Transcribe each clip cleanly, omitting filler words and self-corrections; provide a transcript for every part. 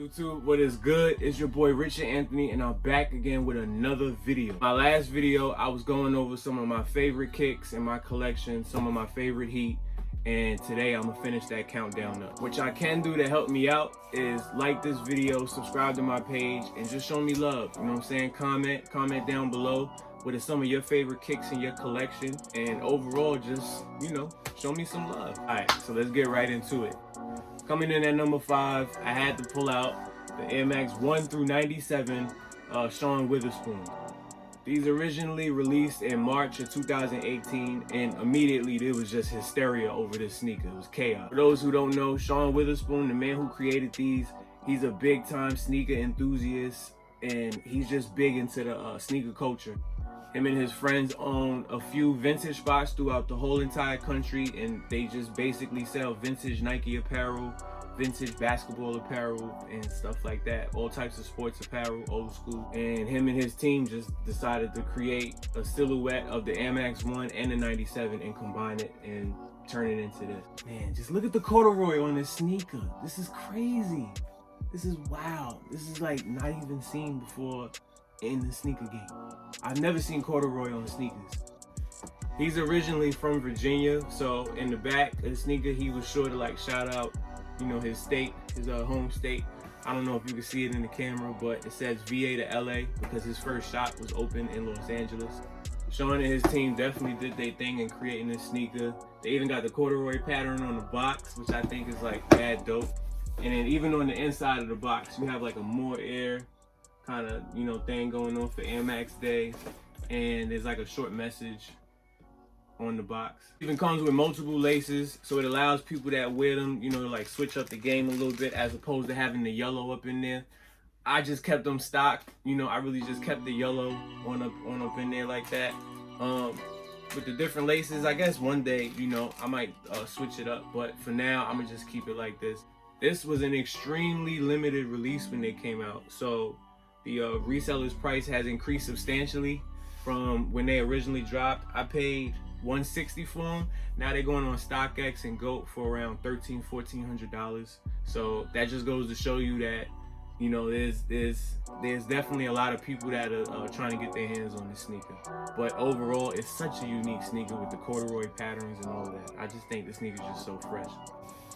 YouTube, what is good? It's your boy Richard Anthony, and I'm back again with another video. My last video, I was going over some of my favorite kicks in my collection, some of my favorite heat, and today I'm gonna finish that countdown up. What y'all can do to help me out is like this video, subscribe to my page, and just show me love. You know what I'm saying? Comment down below what are some of your favorite kicks in your collection, and overall, just, you know, show me some love. All right, so let's get right into it. Coming in at number 5, I had to pull out the Air Max 1 through 97 Sean Wotherspoon. These originally released in March of 2018, and immediately there was just hysteria over this sneaker. It was chaos. For those who don't know, Sean Wotherspoon, the man who created these, he's a big time sneaker enthusiast, and he's just big into the sneaker culture. Him and his friends own a few vintage spots throughout the whole entire country, and they just basically sell vintage Nike apparel, vintage basketball apparel, and stuff like that. All types of sports apparel, old school. And him and his team just decided to create a silhouette of the Air Max 1 and the 97 and combine it and turn it into this. Man, just look at the corduroy on this sneaker. This is crazy. This is wild. This is like not even seen before in the sneaker game. I've never seen corduroy on the sneakers. He's originally from Virginia, so in the back of the sneaker, he was sure to like shout out, you know, his state, his home state. I don't know if you can see it in the camera, but it says VA to LA because his first shop was open in Los Angeles. Sean and his team definitely did their thing in creating this sneaker. They even got the corduroy pattern on the box, which I think is like bad dope. And then even on the inside of the box, you have like a more air kind of, you know, thing going on for Air Max Day, and there's like a short message on the box. Even comes with multiple laces, so it allows people that wear them, you know, to like switch up the game a little bit as opposed to having the yellow up in there. I just kept them stock, you know, I really just kept the yellow on up in there like that. With the different laces, I guess one day, you know, I might switch it up, but for now, I'm gonna just keep it like this. This was an extremely limited release when they came out, so the reseller's price has increased substantially from when they originally dropped. I paid $160 for them. Now they're going on StockX and GOAT for around $1,400. So that just goes to show you that, you know, there's definitely a lot of people that are trying to get their hands on this sneaker. But overall, it's such a unique sneaker with the corduroy patterns and all that. I just think the sneaker's just so fresh.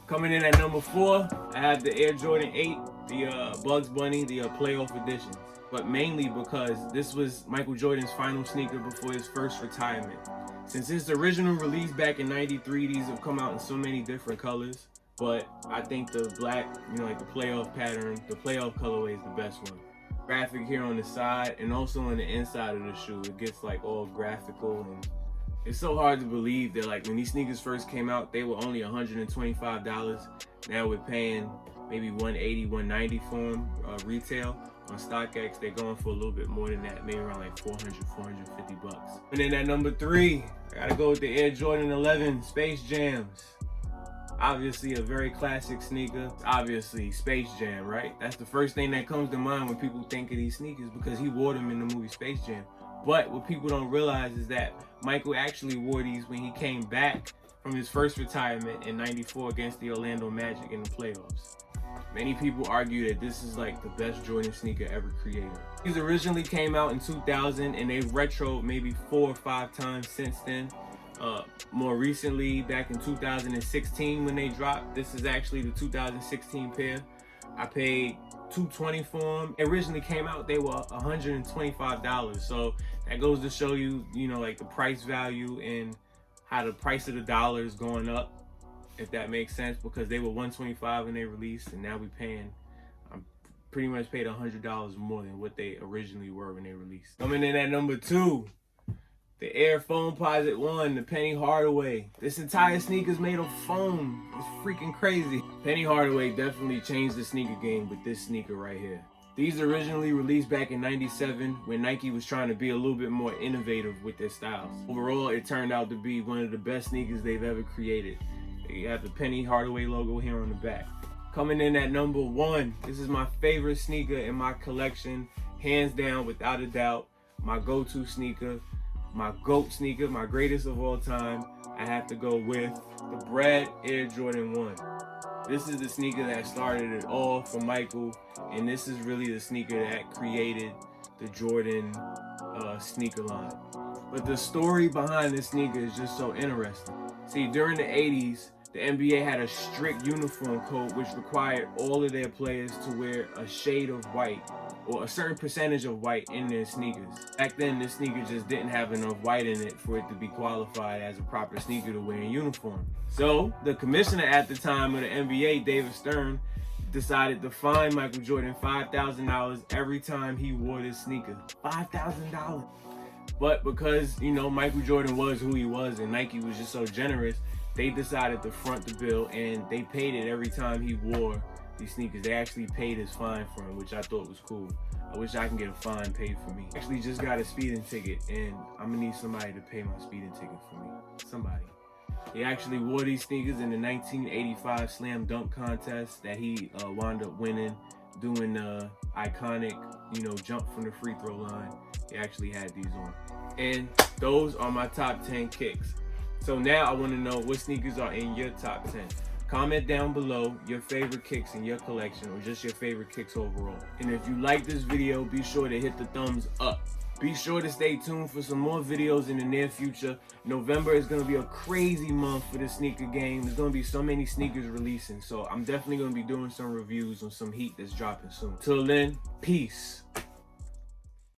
Coming in at number 4, I have the Air Jordan 8, the Bugs Bunny, the playoff edition. But mainly because this was Michael Jordan's final sneaker before his first retirement. Since his original release back in '93, these have come out in so many different colors. But I think the black, you know, like the playoff pattern, the playoff colorway is the best one. Graphic here on the side and also on the inside of the shoe. It gets like all graphical, and it's so hard to believe that like when these sneakers first came out, they were only $125. Now we're paying maybe $180, $190 for them retail. On StockX, they're going for a little bit more than that, maybe around like $400, $450. And then at number 3, I gotta go with the Air Jordan 11 Space Jams. Obviously a very classic sneaker. Obviously Space Jam, right? That's the first thing that comes to mind when people think of these sneakers because he wore them in the movie Space Jam. But what people don't realize is that Michael actually wore these when he came back from his first retirement in '94 against the Orlando Magic in the playoffs. Many people argue that this is like the best Jordan sneaker ever created. These originally came out in 2000 and they've retroed maybe 4 or 5 times since then. More recently, back in 2016 when they dropped, this is actually the 2016 pair. I paid $220 for them. It originally came out, they were $125. So that goes to show you, you know, like the price value and how the price of the dollar is going up, if that makes sense, because they were $125 when they released, and now I'm pretty much paid $100 more than what they originally were when they released. Coming in at number 2, the Air Foamposite 1, the Penny Hardaway. This entire sneaker is made of foam. It's freaking crazy. Penny Hardaway definitely changed the sneaker game with this sneaker right here. These originally released back in '97 when Nike was trying to be a little bit more innovative with their styles. Overall, it turned out to be one of the best sneakers they've ever created. You have the Penny Hardaway logo here on the back. Coming in at number 1, this is my favorite sneaker in my collection, hands down, without a doubt. My go-to sneaker, my GOAT sneaker, my greatest of all time. I have to go with the Brad Air Jordan 1. This is the sneaker that started it all for Michael, and this is really the sneaker that created the Jordan sneaker line. But the story behind this sneaker is just so interesting. See, during the 80s, the NBA had a strict uniform code which required all of their players to wear a shade of white or a certain percentage of white in their sneakers. Back then, this sneaker just didn't have enough white in it for it to be qualified as a proper sneaker to wear in uniform. So the commissioner at the time of the NBA, David Stern, decided to fine Michael Jordan $5,000 every time he wore this sneaker. $5,000. But because, you know, Michael Jordan was who he was and Nike was just so generous, they decided to front the bill and they paid it every time he wore these sneakers. They actually paid his fine for him, which I thought was cool. I wish I can get a fine paid for me. Actually just got a speeding ticket and I'm gonna need somebody to pay my speeding ticket for me. Somebody. He actually wore these sneakers in the 1985 slam dunk contest that he wound up winning, doing the iconic, you know, jump from the free throw line. He actually had these on. And those are my top 10 kicks. So now I want to know what sneakers are in your top 10. Comment down below your favorite kicks in your collection or just your favorite kicks overall. And if you like this video, be sure to hit the thumbs up. Be sure to stay tuned for some more videos in the near future. November is going to be a crazy month for the sneaker game. There's going to be so many sneakers releasing. So I'm definitely going to be doing some reviews on some heat that's dropping soon. Till then, peace.